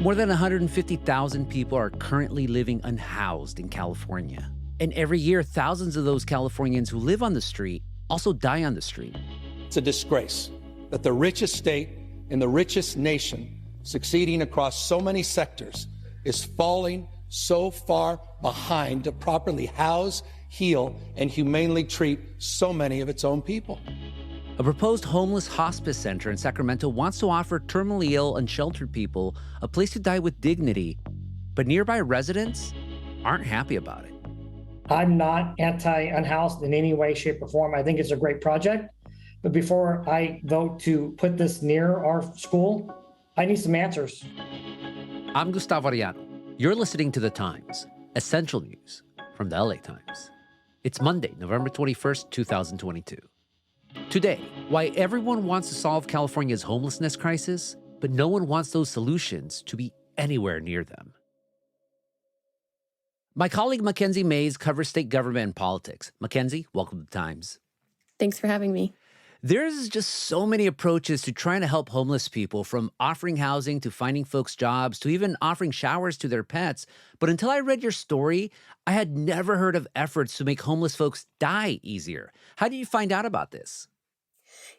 More than 150,000 people are currently living unhoused in California. And every year, thousands of those Californians who live on the street also die on the street. It's a disgrace that the richest state in the richest nation, succeeding across so many sectors, is falling so far behind to properly house, heal, and humanely treat so many of its own people. A proposed homeless hospice center in Sacramento wants to offer terminally ill, unsheltered people a place to die with dignity, but nearby residents aren't happy about it. I'm not anti-unhoused in any way, shape, or form. I think it's a great project. But before I vote to put this near our school, I need some answers. I'm Gustavo Arellano. You're listening to The Times, essential news from the LA Times. It's Monday, November 21st, 2022. Today, why everyone wants to solve California's homelessness crisis, but no one wants those solutions to be anywhere near them. My colleague Mackenzie Mays covers state government and politics. Mackenzie, welcome to The Times. Thanks for having me. There's just so many approaches to trying to help homeless people, from offering housing to finding folks jobs to even offering showers to their pets. But until I read your story, I had never heard of efforts to make homeless folks die easier. How did you find out about this?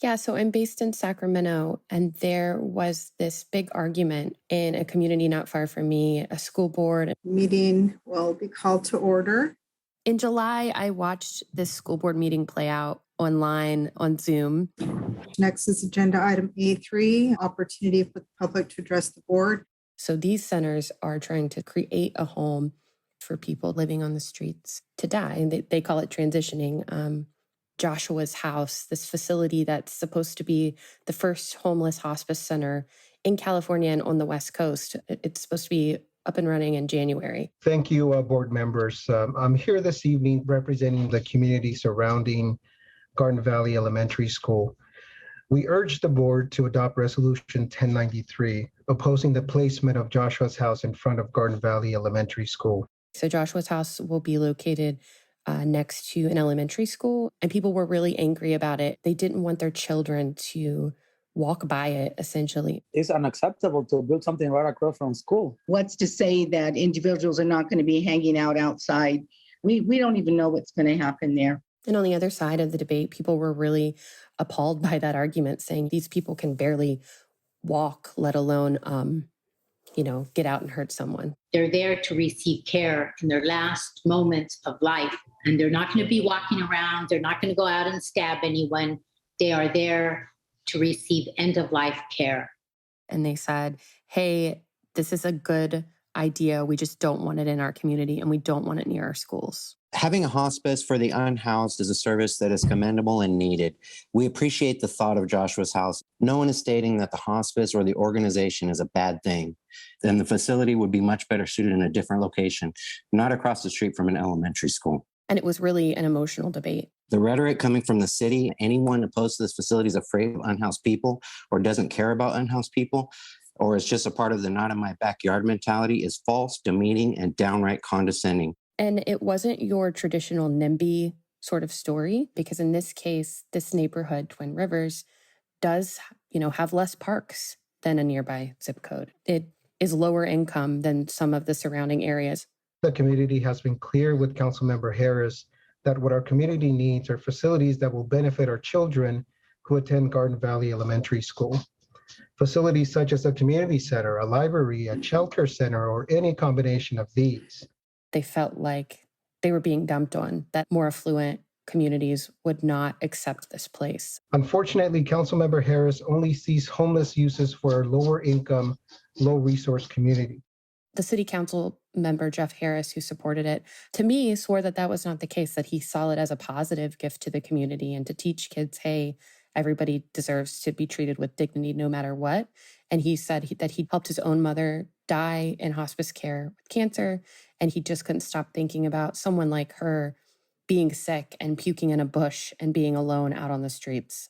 Yeah, so I'm based in Sacramento, and there was this big argument in a community not far from me, a school board. Meeting will be called to order. In July, I watched this school board meeting play out online on Zoom. Next is agenda item A3, opportunity for the public to address the board. So these centers are trying to create a home for people living on the streets to die. And they call it transitioning. Joshua's House, this facility that's supposed to be the first homeless hospice center in California and on the West Coast. It's supposed to be up and running in January. Thank you, board members. I'm here this evening representing the community surrounding Garden Valley Elementary School. We urge the board to adopt Resolution 1093, opposing the placement of Joshua's House in front of Garden Valley Elementary School. So Joshua's House will be located next to an elementary school, and people were really angry about it. They didn't want their children to walk by it, essentially. It's unacceptable to build something right across from school. What's to say that individuals are not going to be hanging out outside? We don't even know what's going to happen there. And on the other side of the debate, people were really appalled by that argument, saying these people can barely walk, let alone, get out and hurt someone. They're there to receive care in their last moments of life, and they're not going to be walking around. They're not going to go out and stab anyone. They are there to receive end-of-life care. And they said, hey, this is a good idea. We just don't want it in our community, and we don't want it near our schools. Having a hospice for the unhoused is a service that is commendable and needed. We appreciate the thought of Joshua's House. No one is stating that the hospice or the organization is a bad thing. Then the facility would be much better suited in a different location, not across the street from an elementary school. And it was really an emotional debate. The rhetoric coming from the city, anyone opposed to this facility is afraid of unhoused people or doesn't care about unhoused people, or is just a part of the not in my backyard mentality, is false, demeaning, and downright condescending. And it wasn't your traditional NIMBY sort of story, because in this case, this neighborhood, Twin Rivers, does, have less parks than a nearby zip code. It is lower income than some of the surrounding areas. The community has been clear with Councilmember Harris that what our community needs are facilities that will benefit our children who attend Garden Valley Elementary School. Facilities such as a community center, a library, a shelter center, or any combination of these. They felt like they were being dumped on, that more affluent communities would not accept this place. Unfortunately, Councilmember Harris only sees homeless uses for a lower income, low resource community. The city council member, Jeff Harris, who supported it, to me, swore that that was not the case, that he saw it as a positive gift to the community and to teach kids, hey, everybody deserves to be treated with dignity no matter what. And he said that he helped his own mother die in hospice care with cancer, and he just couldn't stop thinking about someone like her being sick and puking in a bush and being alone out on the streets.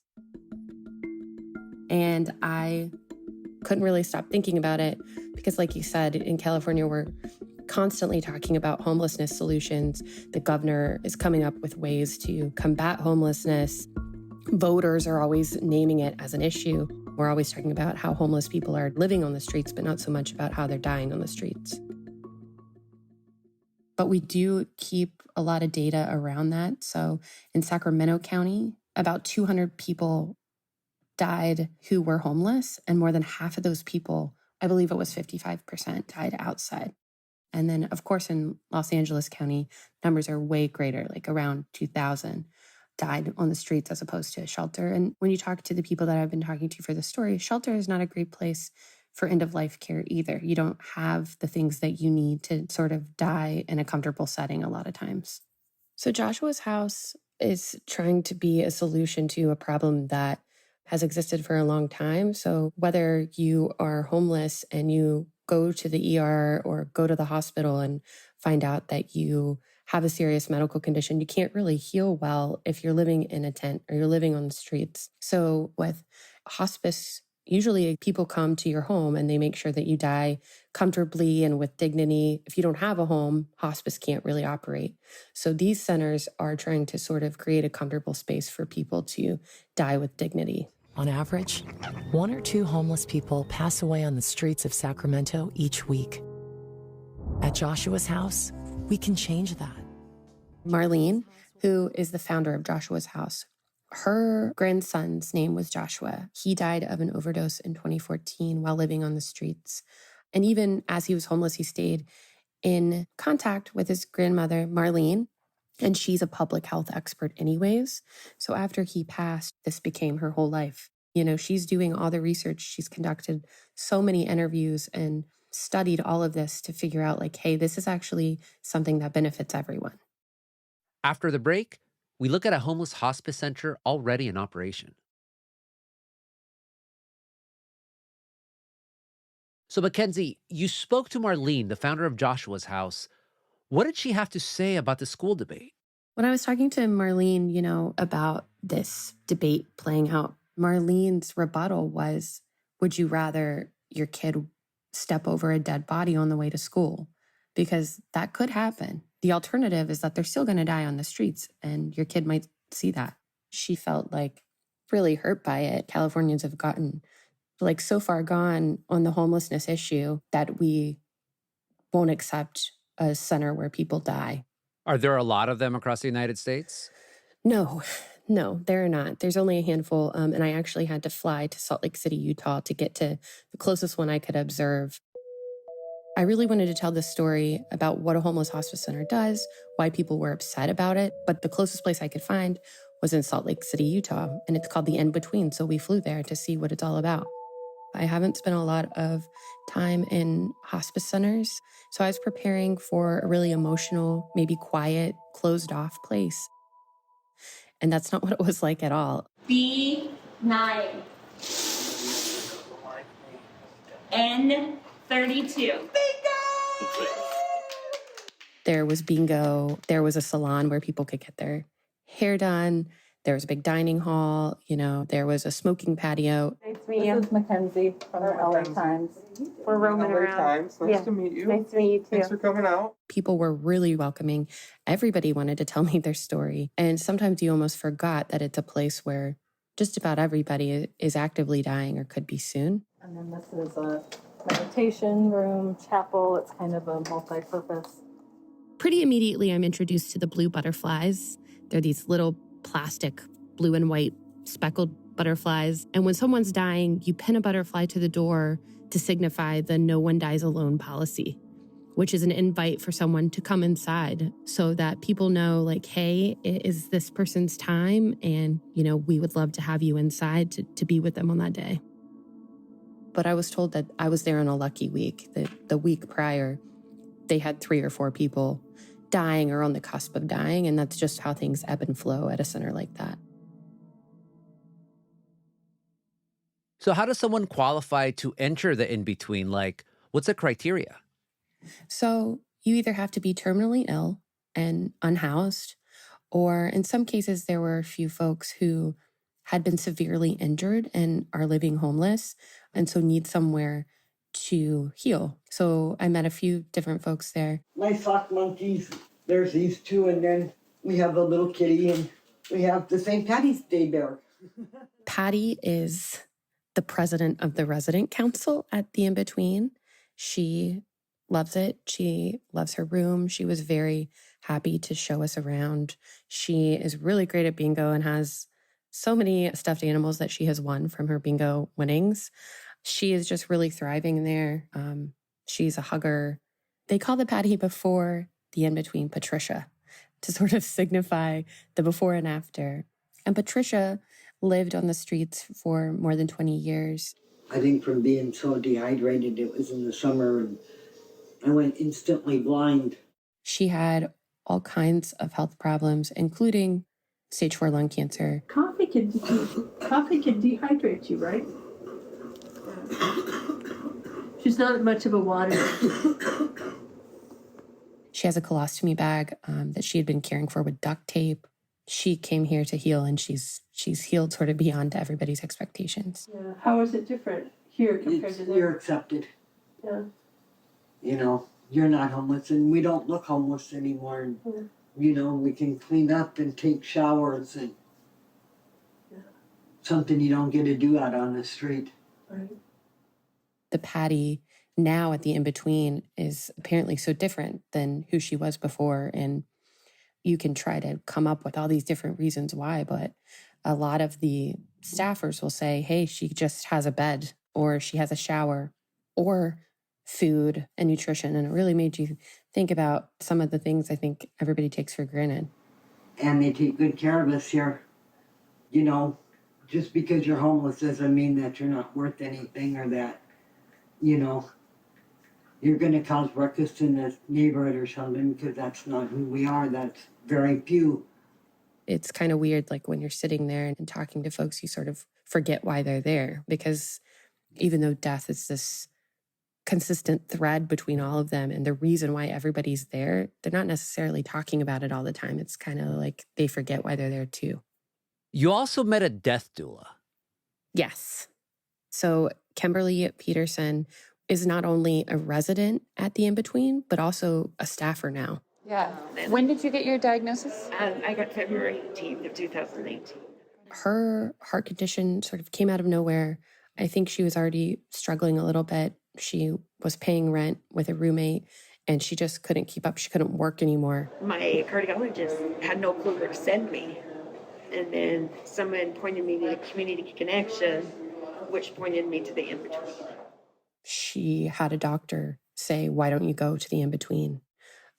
And I couldn't really stop thinking about it because, like you said, in California, we're constantly talking about homelessness solutions. The governor is coming up with ways to combat homelessness. Voters are always naming it as an issue. We're always talking about how homeless people are living on the streets, but not so much about how they're dying on the streets. But we do keep a lot of data around that. So in Sacramento County, about 200 people died who were homeless, and more than half of those people, I believe it was 55%, died outside. And then, of course, in Los Angeles County, numbers are way greater, like around 2,000 died on the streets as opposed to a shelter. And when you talk to the people that I've been talking to for the story, shelter is not a great place for end-of-life care either. You don't have the things that you need to sort of die in a comfortable setting a lot of times. So Joshua's House is trying to be a solution to a problem that has existed for a long time. So whether you are homeless and you go to the ER or go to the hospital and find out that you have a serious medical condition, you can't really heal well if you're living in a tent or you're living on the streets. So with hospice, usually people come to your home and they make sure that you die comfortably and with dignity. If you don't have a home, hospice can't really operate. So these centers are trying to sort of create a comfortable space for people to die with dignity. On average, 1 or 2 homeless people pass away on the streets of Sacramento each week. At Joshua's House, we can change that. Marlene, who is the founder of Joshua's House, her grandson's name was Joshua. He died of an overdose in 2014 while living on the streets. And even as he was homeless, he stayed in contact with his grandmother, Marlene, and she's a public health expert anyways. So after he passed, this became her whole life. You know, she's doing all the research. She's conducted so many interviews and studied all of this to figure out, like, hey, this is actually something that benefits everyone. After the break, we look at a homeless hospice center already in operation. So, Mackenzie, you spoke to Marlene, the founder of Joshua's House. What did she have to say about the school debate? When I was talking to Marlene, you know, about this debate playing out, Marlene's rebuttal was, would you rather your kid step over a dead body on the way to school? Because that could happen. The alternative is that they're still going to die on the streets and your kid might see that. She felt like really hurt by it. Californians have gotten like so far gone on the homelessness issue that we won't accept a center where people die. Are there a lot of them across the United States? No, there are not. There's only a handful. And I actually had to fly to Salt Lake City, Utah to get to the closest one I could observe. I really wanted to tell this story about what a homeless hospice center does, why people were upset about it. But the closest place I could find was in Salt Lake City, Utah. And it's called the In Between. So we flew there to see what it's all about. I haven't spent a lot of time in hospice centers. So I was preparing for a really emotional, maybe quiet, closed off place. And that's not what it was like at all. B9. N32. There was bingo. There was a salon where people could get their hair done. There was a big dining hall. You know, there was a smoking patio. Nice to meet you. This is Mackenzie from the LA Times. We're roaming around. Times. Nice to meet you. Nice to meet you too. Thanks for coming out. People were really welcoming. Everybody wanted to tell me their story. And sometimes you almost forgot that it's a place where just about everybody is actively dying or could be soon. And then this is a meditation room, chapel. It's kind of a multi-purpose. Pretty immediately, I'm introduced to the blue butterflies. They're these little plastic blue and white speckled butterflies. And when someone's dying, you pin a butterfly to the door to signify the no one dies alone policy, which is an invite for someone to come inside so that people know, like, hey, it is this person's time. And, you know, we would love to have you inside to be with them on that day. But I was told that I was there on a lucky week. The week prior, they had 3 or 4 people dying or on the cusp of dying, and that's just how things ebb and flow at a center like that. So how does someone qualify to enter the in-between? Like, what's the criteria? So you either have to be terminally ill and unhoused, or in some cases, there were a few folks who had been severely injured and are living homeless, and so need somewhere to heal. So I met a few different folks there. My sock monkeys, there's these 2, and then we have a little kitty, and we have the St. Patty's Day bear. Patty is the president of the resident council at the In-Between. She loves it. She loves her room. She was very happy to show us around. She is really great at bingo and has so many stuffed animals that she has won from her bingo winnings. She is just really thriving there. She's a hugger. They call the patty before the In-Between Patricia to sort of signify the before and after. And Patricia lived on the streets for more than 20 years. I think from being so dehydrated, it was in the summer, and I went instantly blind. She had all kinds of health problems, including stage 4 lung cancer. Coffee can dehydrate you, right? She's not much of a water. She has a colostomy bag that she had been caring for with duct tape. She came here to heal, and she's healed sort of beyond everybody's expectations. Yeah. How is it different here compared to there? You're accepted. Yeah. You know, you're not homeless, and we don't look homeless anymore. And, you know, we can clean up and take showers, and something you don't get to do out on the street. Right. The Patty now at the In-Between is apparently so different than who she was before. And you can try to come up with all these different reasons why, but a lot of the staffers will say, hey, she just has a bed, or she has a shower, or food and nutrition. And it really made you think about some of the things I think everybody takes for granted. And they take good care of us here. You know, just because you're homeless doesn't mean that you're not worth anything, or that, you know, you're going to cause ruckus in the neighborhood or something, because that's not who we are. That's very few. It's kind of weird, like when you're sitting there and talking to folks, you sort of forget why they're there, because even though death is this consistent thread between all of them and the reason why everybody's there, they're not necessarily talking about it all the time. It's kind of like they forget why they're there too. You also met a death doula. Yes. So Kimberly Peterson is not only a resident at the In-Between, but also a staffer now. Yeah. When did you get your diagnosis? I got February 18th of 2018. Her heart condition sort of came out of nowhere. I think she was already struggling a little bit. She was paying rent with a roommate, and she just couldn't keep up. She couldn't work anymore. My cardiologist had no clue where to send me. And then someone pointed me to the community connection, which pointed me to the In-Between. She had a doctor say, why don't you go to the In-Between?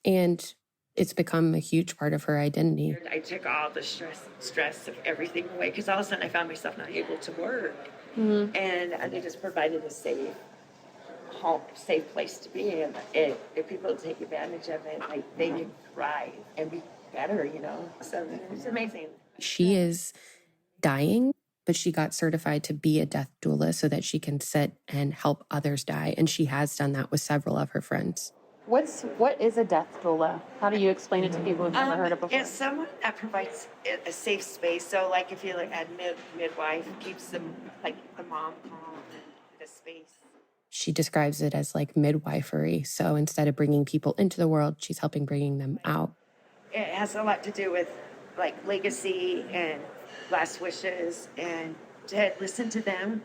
And it's become a huge part of her identity. I took all the stress of everything away, because all of a sudden I found myself not able to work. Mm-hmm. And they just provided a safe home, safe place to be. And if people take advantage of it, like, they can thrive and be better, you know. So it's amazing. She is dying, but she got certified to be a death doula so that she can sit and help others die. And she has done that with several of her friends. What is a death doula? How do you explain it to people who've never heard it before? It's someone that provides a safe space. So, like, if you look at midwife, keeps them, like, the mom calm and the space. She describes it as like midwifery. So instead of bringing people into the world, she's helping bringing them out. It has a lot to do with, like, legacy and last wishes, and to listen to them,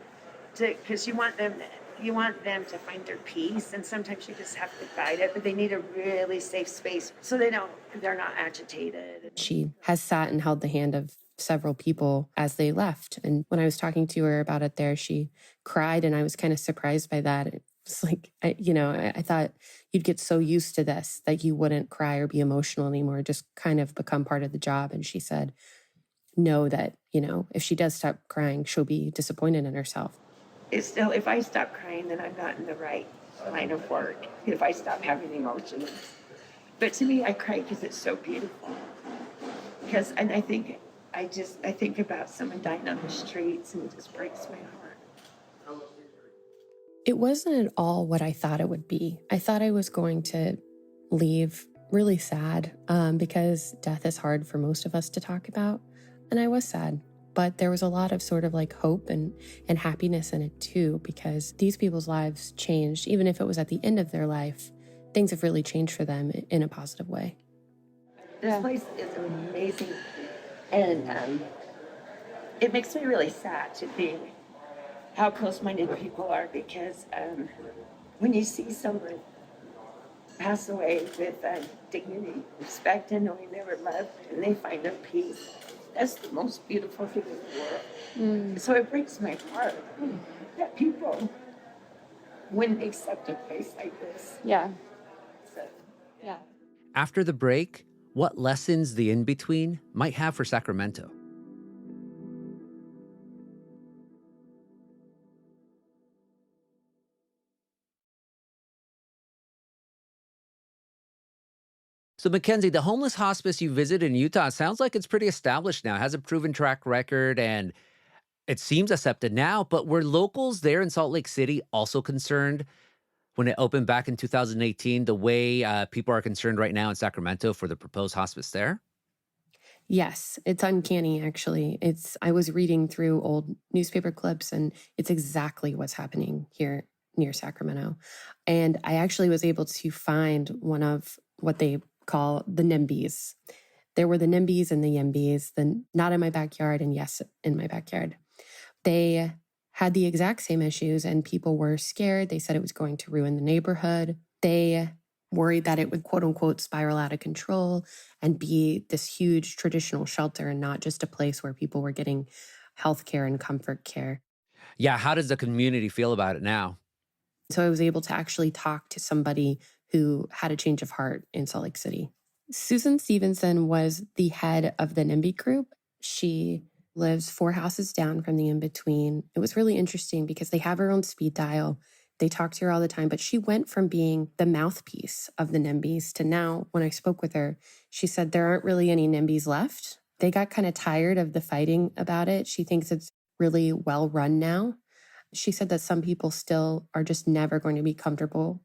because you want them to find their peace, and sometimes you just have to guide it, but they need a really safe space so they're not agitated. She has sat and held the hand of several people as they left. And when I was talking to her about it there, she cried, and I was kind of surprised by that. It was like, I thought you'd get so used to this that you wouldn't cry or be emotional anymore, just kind of become part of the job. And she said, know that, if she does stop crying, she'll be disappointed in herself. It's still, if I stop crying, then I'm not in the right line of work. If I stop having emotions. But to me, I cry because it's so beautiful. And I think about someone dying on the streets, and it just breaks my heart. It wasn't at all what I thought it would be. I thought I was going to leave really sad because death is hard for most of us to talk about. And I was sad. But there was a lot of sort of like hope and happiness in it too, because these people's lives changed. Even if it was at the end of their life, things have really changed for them in a positive way. This place is amazing. And it makes me really sad to think how close-minded people are, because when you see someone pass away with dignity, respect, and knowing they were loved, and they find their peace, that's the most beautiful thing in the world. So it breaks my heart that people wouldn't accept a place like this. Yeah. So, Yeah. After the break, what lessons the in-between might have for Sacramento. So, Mackenzie, the homeless hospice you visited in Utah sounds like it's pretty established now, has a proven track record, and it seems accepted now. But were locals there in Salt Lake City also concerned when it opened back in 2018 the way people are concerned right now in Sacramento for the proposed hospice there? Yes, it's uncanny, actually. I was reading through old newspaper clips, and it's exactly what's happening here near Sacramento. And I actually was able to find one of what they call the NIMBYs. There were the NIMBYs and the YIMBYs, the not in my backyard and yes, in my backyard. They had the exact same issues, and people were scared. They said it was going to ruin the neighborhood. They worried that it would, quote unquote, spiral out of control and be this huge traditional shelter and not just a place where people were getting healthcare and comfort care. Yeah, how does the community feel about it now? So I was able to actually talk to somebody who had a change of heart in Salt Lake City. Susan Stevenson was the head of the NIMBY group. She lives 4 houses down from the in-between. It was really interesting because they have her own speed dial. They talk to her all the time, but she went from being the mouthpiece of the NIMBYs to now, when I spoke with her, she said there aren't really any NIMBYs left. They got kind of tired of the fighting about it. She thinks it's really well run now. She said that some people still are just never going to be comfortable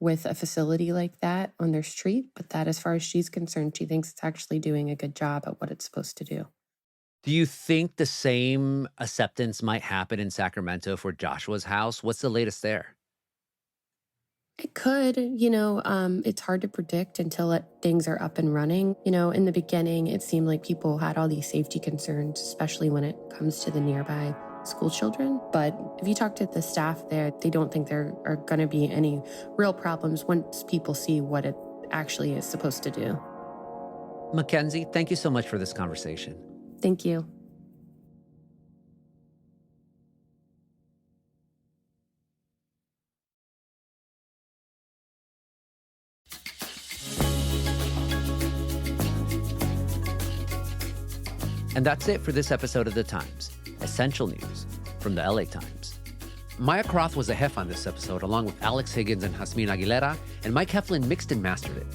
with a facility like that on their street, but that as far as she's concerned, she thinks it's actually doing a good job at what it's supposed to do. Do you think the same acceptance might happen in Sacramento for Joshua's house? What's the latest there? It could, it's hard to predict until things are up and running. In the beginning, it seemed like people had all these safety concerns, especially when it comes to the nearby school children. But if you talk to the staff there, they don't think there are going to be any real problems once people see what it actually is supposed to do. Mackenzie, thank you so much for this conversation. Thank you. And that's it for this episode of The Times, essential news from the LA Times. Maya Croth was a hef on this episode, along with Alex Higgins and Jasmine Aguilera, and Mike Heflin mixed and mastered it.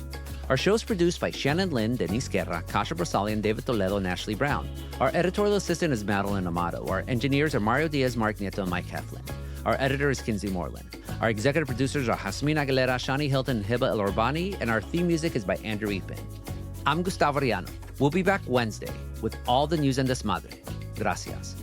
Our show is produced by Shannon Lynn, Denise Guerra, Kasha Brasalian, David Toledo, and Ashley Brown. Our editorial assistant is Madeline Amato. Our engineers are Mario Diaz, Mark Nieto, and Mike Heflin. Our editor is Kinsey Moreland. Our executive producers are Jasmine Aguilera, Shani Hilton, and Hiba El Orbani, and our theme music is by Andrew Epin. I'm Gustavo Arellano. We'll be back Wednesday with all the news and desmadre. Gracias.